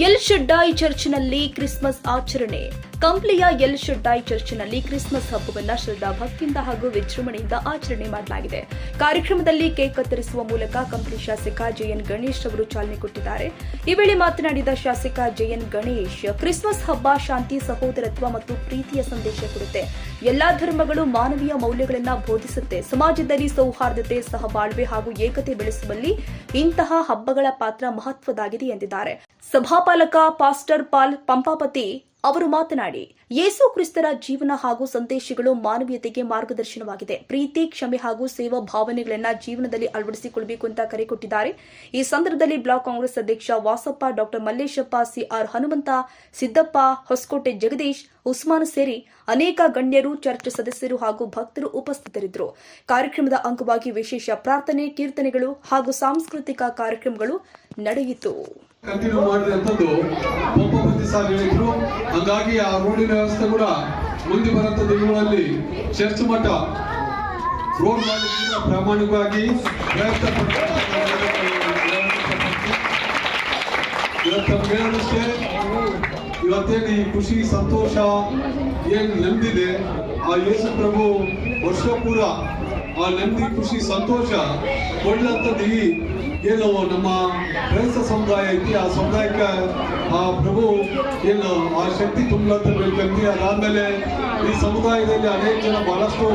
L ಶಡ್ಡಾಯ್ ಚರ್ಚ್ನಲ್ಲಿ Christmas ಆಚರಣೆ. ಕಂಪ್ಲಿಯ L ಶಡ್ಡಾಯ್ ಚರ್ಚ್ನಲ್ಲಿ Christmas ಹಬ್ಬವನ್ನು ಶ್ರದ್ಧಾ ಭಕ್ತಿಯಿಂದ ಹಾಗೂ ವಿಜೃಂಭಣೆಯಿಂದ ಆಚರಣೆ ಮಾಡಲಾಗಿದೆ. ಕಾರ್ಯಕ್ರಮದಲ್ಲಿ ಕೇಕ್ ಕತ್ತರಿಸುವ ಮೂಲಕ ಕಂಪ್ಲಿ ಶಾಸಕ ಜೆಎನ್ ಗಣೇಶ್ ಅವರು ಚಾಲನೆ ಕೊಟ್ಟಿದ್ದಾರೆ. ಈ ವೇಳೆ ಮಾತನಾಡಿದ ಶಾಸಕ ಜೆಎನ್ ಗಣೇಶ್, ಕ್ರಿಸ್ಮಸ್ ಹಬ್ಬ ಶಾಂತಿ, ಸಹೋದರತ್ವ ಮತ್ತು ಪ್ರೀತಿಯ ಸಂದೇಶ ಕೊಡುತ್ತೆ. ಎಲ್ಲಾ ಧರ್ಮಗಳು ಮಾನವೀಯ ಮೌಲ್ಯಗಳನ್ನು ಬೋಧಿಸುತ್ತೆ. ಸಮಾಜದಲ್ಲಿ ಸೌಹಾರ್ದತೆ, ಸಹಬಾಳ್ವೆ ಹಾಗೂ ಏಕತೆ ಬೆಳೆಸುವಲ್ಲಿ ಇಂತಹ ಹಬ್ಬಗಳ ಪಾತ್ರ ಮಹತ್ವದಾಗಿದೆ ಎಂದಿದ್ದಾರೆ. ಸಭಾಪಾಲಕ ಪಾಸ್ಟರ್ ಪಾಲ್ ಪಂಪಾಪತಿ ಅವರು ಮಾತನಾಡಿ, ಯೇಸು ಕ್ರಿಸ್ತರ ಜೀವನ ಹಾಗೂ ಸಂದೇಶಗಳು ಮಾನವೀಯತೆಗೆ ಮಾರ್ಗದರ್ಶನವಾಗಿದೆ. ಪ್ರೀತಿ, ಕ್ಷಮೆ ಹಾಗೂ ಸೇವಾ ಭಾವನೆಗಳನ್ನು ಜೀವನದಲ್ಲಿ ಅಳವಡಿಸಿಕೊಳ್ಳಬೇಕು ಅಂತ ಕರೆ ಕೊಟ್ಟಿದ್ದಾರೆ. ಈ ಸಂದರ್ಭದಲ್ಲಿ ಬ್ಲಾಕ್ ಕಾಂಗ್ರೆಸ್ ಅಧ್ಯಕ್ಷ ವಾಸಪ್ಪ, ಡಾಕ್ಟರ್ ಮಲ್ಲೇಶಪ್ಪ, ಸಿಆರ್ ಹನುಮಂತ, ಸಿದ್ದಪ್ಪ, ಹೊಸಕೋಟೆ ಜಗದೀಶ್, ಉಸ್ಮಾನ್ ಸೇರಿ ಅನೇಕ ಗಣ್ಯರು, ಚರ್ಚ್ ಸದಸ್ಯರು ಹಾಗೂ ಭಕ್ತರು ಉಪಸ್ಥಿತರಿದ್ದರು. ಕಾರ್ಯಕ್ರಮದ ಅಂಗವಾಗಿ ವಿಶೇಷ ಪ್ರಾರ್ಥನೆ, ಕೀರ್ತನೆಗಳು ಹಾಗೂ ಸಾಂಸ್ಕೃತಿಕ ಕಾರ್ಯಕ್ರಮಗಳು ನಡೆಯಿತು. ಕಂಟಿನ್ಯೂ ಮಾಡಿದಂಥದ್ದು ಪಂಪಾಪತಿ ಸಾರ್ ಹೇಳಿದ್ರು. ಹಾಗಾಗಿ ಆ ರೋಡಿನ ವ್ಯವಸ್ಥೆ ಕೂಡ ಮುಂದೆ ಬರುವಂಥ ದಿನಗಳಲ್ಲಿ ಚರ್ಚ್ ಮಟ್ಟ ರೋಡ್ ಮಾಡಲಿಕ್ಕೆ ಪ್ರಾಮಾಣಿಕವಾಗಿ ಪ್ರಯತ್ನ ಇವತ್ತೇ ಇವತ್ತೇನು ಈ ಖುಷಿ, ಸಂತೋಷ ಏನು ನೆಮ್ಮದಿದೆ, ಆ ಯೇಸು ಪ್ರಭು ವರ್ಷ ಪೂರ ಆ ನೆಮ್ಮದಿ, ಖುಷಿ, ಸಂತೋಷ ಕೊಡ್ಲಂಥದ್ದು ಈ ಏನು ನಮ್ಮ ಕ್ರೈಸ್ತ ಸಮುದಾಯ ಐತಿ, ಆ ಸಮುದಾಯಕ್ಕೆ ಆ ಪ್ರಭು ಏನು ಆ ಶಕ್ತಿ ತುಂಬಲಂತ ಬೇಕಂತ. ಅದಾದ್ಮೇಲೆ ಈ ಸಮುದಾಯದಲ್ಲಿ ಅನೇಕ ಜನ ಬಹಳಷ್ಟು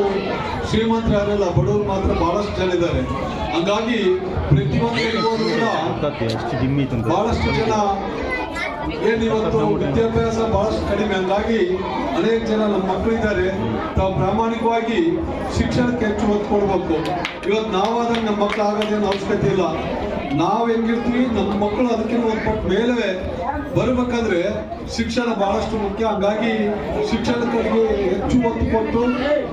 ಶ್ರೀಮಂತರು ಯಾರೆಲ್ಲ, ಬಡವರು ಮಾತ್ರ ಬಹಳಷ್ಟು ಜನ ಇದ್ದಾರೆ. ಹಂಗಾಗಿ ಪ್ರತಿಯೊಂದು ಕೂಡ ಬಹಳಷ್ಟು ಜನ ಏನಿವತ್ತು ವಿದ್ಯಾಭ್ಯಾಸ ಬಹಳಷ್ಟು ಕಡಿಮೆ. ಹಂಗಾಗಿ ಅನೇಕ ಜನ ನಮ್ಮ ಮಕ್ಕಳಿದ್ದಾರೆ, ತಾವು ಪ್ರಾಮಾಣಿಕವಾಗಿ ಶಿಕ್ಷಣಕ್ಕೆ ಹೆಚ್ಚು ಒತ್ತು ಕೊಡ್ಬೇಕು. ಇವತ್ತು ನಾವಾದಾಗ ನಮ್ಮ ಮಕ್ಕಳು ಆಗೋದೇನು ಅವಶ್ಯಕತೆ ಇಲ್ಲ. ನಾವು ಹೆಂಗಿರ್ತೀವಿ, ನಮ್ಮ ಮಕ್ಕಳು ಅದಕ್ಕಿಂತ ಒಂದು ಪಟ್ಟು ಮೇಲೆ ಬರಬೇಕಾದ್ರೆ ಶಿಕ್ಷಣ ಬಹಳಷ್ಟು ಮುಖ್ಯ. ಹಂಗಾಗಿ ಶಿಕ್ಷಣಕ್ಕೆ ಹೆಚ್ಚು ಒತ್ತು ಕೊಟ್ಟು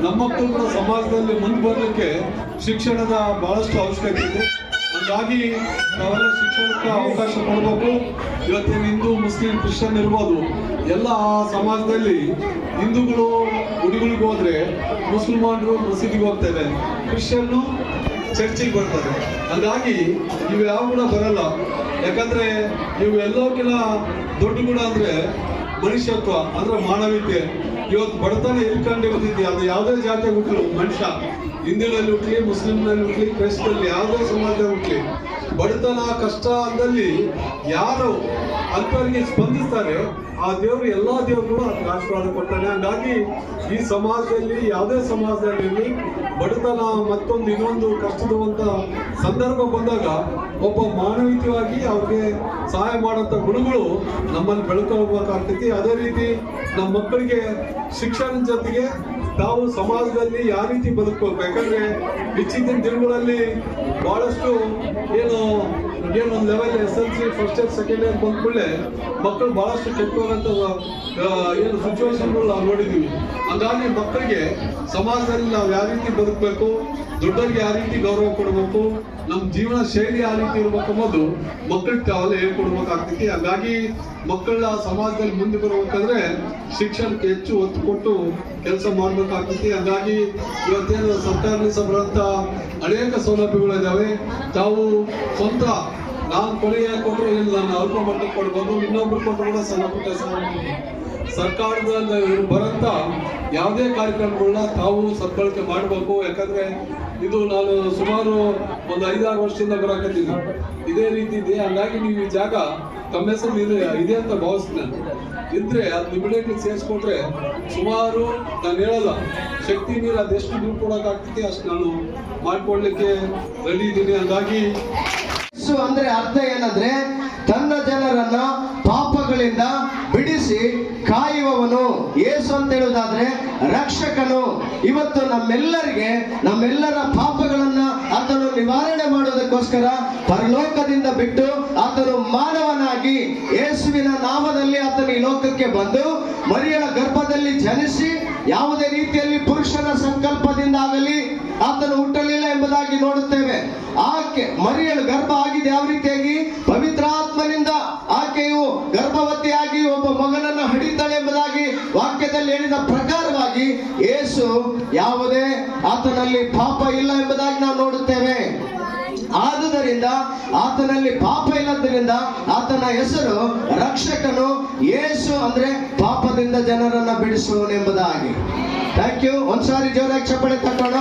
ನಮ್ಮ ಮಕ್ಕಳು ಕೂಡ ಸಮಾಜದಲ್ಲಿ ಮುಂದೆ ಬರಲಿಕ್ಕೆ ಶಿಕ್ಷಣದ ಬಹಳಷ್ಟು ಅವಶ್ಯಕತೆ ಇದೆ. ಹಾಗಾಗಿ ನಾವೆಲ್ಲ ಶಿಕ್ಷಣಕ್ಕೆ ಅವಕಾಶ ಕೊಡಬೇಕು. ಇವತ್ತೇನು ಹಿಂದೂ, ಮುಸ್ಲಿಂ, ಕ್ರಿಶ್ಚಿಯನ್ ಇರ್ಬೋದು, ಎಲ್ಲ ಸಮಾಜದಲ್ಲಿ ಹಿಂದೂಗಳು ಗುಡಿಗಳಿಗೆ ಹೋದ್ರೆ ಮುಸಲ್ಮಾನರು ಮಸೀದಿಗೆ ಹೋಗ್ತಾರೆ, ಕ್ರಿಶ್ಚಿಯನ್ನು ಚರ್ಚಿಗೆ ಬರ್ತಾರೆ. ಹಾಗಾಗಿ ಇವು ಯಾವ ಕೂಡ ಬರಲ್ಲ. ಯಾಕಂದ್ರೆ ಇವು ಎಲ್ಲಕ್ಕಿಂತ ದೊಡ್ಡ ಗುಣ ಅಂದ್ರೆ ಮನುಷ್ಯತ್ವ, ಅಂದ್ರೆ ಮಾನವೀಯತೆ. ಇವತ್ತು ಬಡತನ ಎಲ್ಕಂಡು ಬಂದಿದ್ದೆ, ಅದು ಯಾವುದೇ ಜಾತಿ ಹುಟ್ಟಲು ಮನುಷ್ಯ, ಹಿಂದೂನಲ್ಲಿ ಹುಟ್ಲಿ, ಮುಸ್ಲಿಂನಲ್ಲಿ ಹುಟ್ಲಿ, ಕ್ರೈಸ್ತರಲ್ಲಿ ಯಾವುದೇ ಸಮಾಜದಲ್ಲಿ ಹುಟ್ಲಿ, ಬಡತನ ಕಷ್ಟ ಅಂದಲ್ಲಿ ಯಾರು ಅಂಥವ್ರಿಗೆ ಸ್ಪಂದಿಸ್ತಾರೆ, ಆ ದೇವರು ಎಲ್ಲಾ ದೇವರುಗಳು ಅದಕ್ಕೆ ಆಶೀರ್ವಾದ ಕೊಡ್ತಾನೆ. ಹಾಗಾಗಿ ಈ ಸಮಾಜದಲ್ಲಿ, ಯಾವುದೇ ಸಮಾಜದಲ್ಲಿ ಬಡತನ ಮತ್ತೊಂದು ಇನ್ನೊಂದು ಕಷ್ಟದಂತ ಸಂದರ್ಭ ಬಂದಾಗ ಒಬ್ಬ ಮಾನವೀಯವಾಗಿ ಅವ್ರಿಗೆ ಸಹಾಯ ಮಾಡುವಂಥ ಗುಣಗಳು ನಮ್ಮಲ್ಲಿ ಬೆಳ್ಕೊಳ್ಬೇಕಾಗ್ತೈತಿ. ಅದೇ ರೀತಿ ನಮ್ಮ ಮಕ್ಕಳಿಗೆ ಶಿಕ್ಷಣದ ಜೊತೆಗೆ ತಾವು ಸಮಾಜದಲ್ಲಿ ಯಾವ ರೀತಿ ಬದುಕಬೇಕು. ಯಾಕಂದ್ರೆ ಇತ್ತೀಚಿನ ದಿನಗಳಲ್ಲಿ ಬಹಳಷ್ಟು ಏನೊಂದು level SLC first year, second year ಬಂದ್ಕೊಳ್ಳೆ ಮಕ್ಕಳು ಬಹಳಷ್ಟು ಕೆಟ್ಟೋಗಂತ ಏನು ಸಿಚುವೇಶನ್ಗಳು ನಾವು ನೋಡಿದ್ದೀವಿ. ಹಾಗಾಗಿ ಮಕ್ಕಳಿಗೆ ಸಮಾಜದಲ್ಲಿ ನಾವು ಯಾವ ರೀತಿ ಬದುಕಬೇಕು, ದೊಡ್ಡವರಿಗೆ ಯಾವ ರೀತಿ ಗೌರವ ಕೊಡಬೇಕು, ನಮ್ಮ ಜೀವನ ಶೈಲಿ ಯಾವ ರೀತಿ ಇರ್ಬೇಕು ಅನ್ನೋದು ಮಕ್ಕಳಿಗೆ ತಾವೆಲ್ಲ ಹೇಳ್ಕೊಡ್ಬೇಕಾಗ್ತೈತಿ. ಹಾಗಾಗಿ ಮಕ್ಕಳ ಸಮಾಜದಲ್ಲಿ ಮುಂದೆ ಬರಬೇಕಂದ್ರೆ ಶಿಕ್ಷಣಕ್ಕೆ ಹೆಚ್ಚು ಒತ್ತು ಕೊಟ್ಟು ಕೆಲಸ ಮಾಡ್ಬೇಕಾಗ್ತೈತಿ. ಹಾಗಾಗಿ ಇವತ್ತೇನು ಸರ್ಕಾರದಿಂದ ಬರುವಂತ ಅನೇಕ ಸೌಲಭ್ಯಗಳಿದ್ದಾವೆ. ತಾವು ಸ್ವಂತ ನಾನು ಕೊನೆಗೆ ಕೊಟ್ಟರು ಇಲ್ಲ, ನಾನು ಅಲ್ಪ ಮಟ್ಟಕ್ಕೆ ಕೊಡ್ಬೋದು, ಇನ್ನೊಬ್ರು ಕೊಟ್ಟರು ಕೂಡ ಸಣ್ಣ ಪುಟ್ಟ ಸರ್ಕಾರದಲ್ಲಿ ಬರಂತ ಯಾವುದೇ ಕಾರ್ಯಕ್ರಮಗಳನ್ನ ತಾವು ಸದ್ಬಳಕೆ ಮಾಡಬೇಕು. ಯಾಕಂದ್ರೆ ಇದು ನಾನು ಸುಮಾರು ಒಂದು 5-6 ವರ್ಷದಿಂದ ಬರಾಕತ್ತೀನಿ, ಇದೇ ರೀತಿ ಇದೆ. ಹಂಗಾಗಿ ನೀವು ಈ ಜಾಗ ತಮ್ಮ ಹೆಸರು ಇದೆ ಅಂತ ಭಾವಿಸ್ತೀನಿ. ಇದ್ರೆ ಅದು ಇಮಿಡಿಯೇಟ್ಲಿ ಸೇರಿಸ್ಕೊಂಡ್ರೆ ಸುಮಾರು, ನಾನು ಹೇಳಲ್ಲ, ಶಕ್ತಿ ಮೀರಿ ಅದೆಷ್ಟು ದುಡ್ಡು ಕೊಡೋಕ್ಕಾಗ್ತೈತಿ ಅಷ್ಟು ನಾನು ಮಾಡ್ಕೊಡ್ಲಿಕ್ಕೆ ರೆಡಿ ಇದ್ದೀನಿ. ಹಂಗಾಗಿ ಅಂದ್ರೆ ಅರ್ಥ ಏನಂದ್ರೆ ತನ್ನ ಜನರನ್ನ ಪಾಪಗಳಿಂದ ಬಿಡಿಸಿ ಕಾಯುವವನು ಯೇಸು ಅಂತ ಹೇಳುವುದಾದ್ರೆ ರಕ್ಷಕನು. ಇವತ್ತು ನಮ್ಮೆಲ್ಲರಿಗೆ ನಮ್ಮೆಲ್ಲರ ಪಾಪಗಳನ್ನ ಆತನು ನಿವಾರಣೆ ಮಾಡೋದಕ್ಕೋಸ್ಕರ ಪರಲೋಕದಿಂದ ಬಿಟ್ಟು ಆತನು ಮಾನವನಾಗಿ ಯೇಸುವಿನ ನಾಮದಲ್ಲಿ ಆತನು ಈ ಲೋಕಕ್ಕೆ ಬಂದು ಮರಿಯಳ ಗರ್ಭದಲ್ಲಿ ಜನಿಸಿ ಯಾವುದೇ ರೀತಿಯಲ್ಲಿ ಪುರುಷನ ಸಂಕಲ್ಪದಿಂದ ಆಗಲಿ ಆತನು ಹುಟ್ಟಲಿಲ್ಲ ಎಂಬುದಾಗಿ ನೋಡುತ್ತೇವೆ. ಆಕೆ ಮರಿಯಳು ಗರ್ಭ ಆಗಿದೆ ಯಾವ ರೀತಿಯಾಗಿ, ಪವಿತ್ರಾತ್ಮನಿಂದ ಆಕೆಯು ಗರ್ಭವತಿಯಾಗಿ ಒಬ್ಬ ಮಗನನ್ನು ಹಡಿತಾಳೆ ಎಂಬುದಾಗಿ ವಾಕ್ಯದಲ್ಲಿ ಹೇಳಿದ ಪ್ರಕಾರವಾಗಿ ಯೇಸು ಯಾವುದೇ ಆತನಲ್ಲಿ ಪಾಪ ಇಲ್ಲ ಎಂಬುದಾಗಿ ನಾವು ನೋಡುತ್ತೇವೆ. ಆದುದರಿಂದ ಆತನಲ್ಲಿ ಪಾಪ ಇಲ್ಲದರಿಂದ ಆತನ ಹೆಸರು ರಕ್ಷಕನು. ಯೇಸು ಅಂದ್ರೆ ಪಾಪದಿಂದ ಜನರನ್ನ ಬಿಡಿಸುವನೆಂಬುದಾಗಿ. Thank you. ಒಂದ್ಸಾರಿ ಜೋರಾಗಿ ಚಪ್ಪಾಳೆ ತಟ್ಟೋಣ.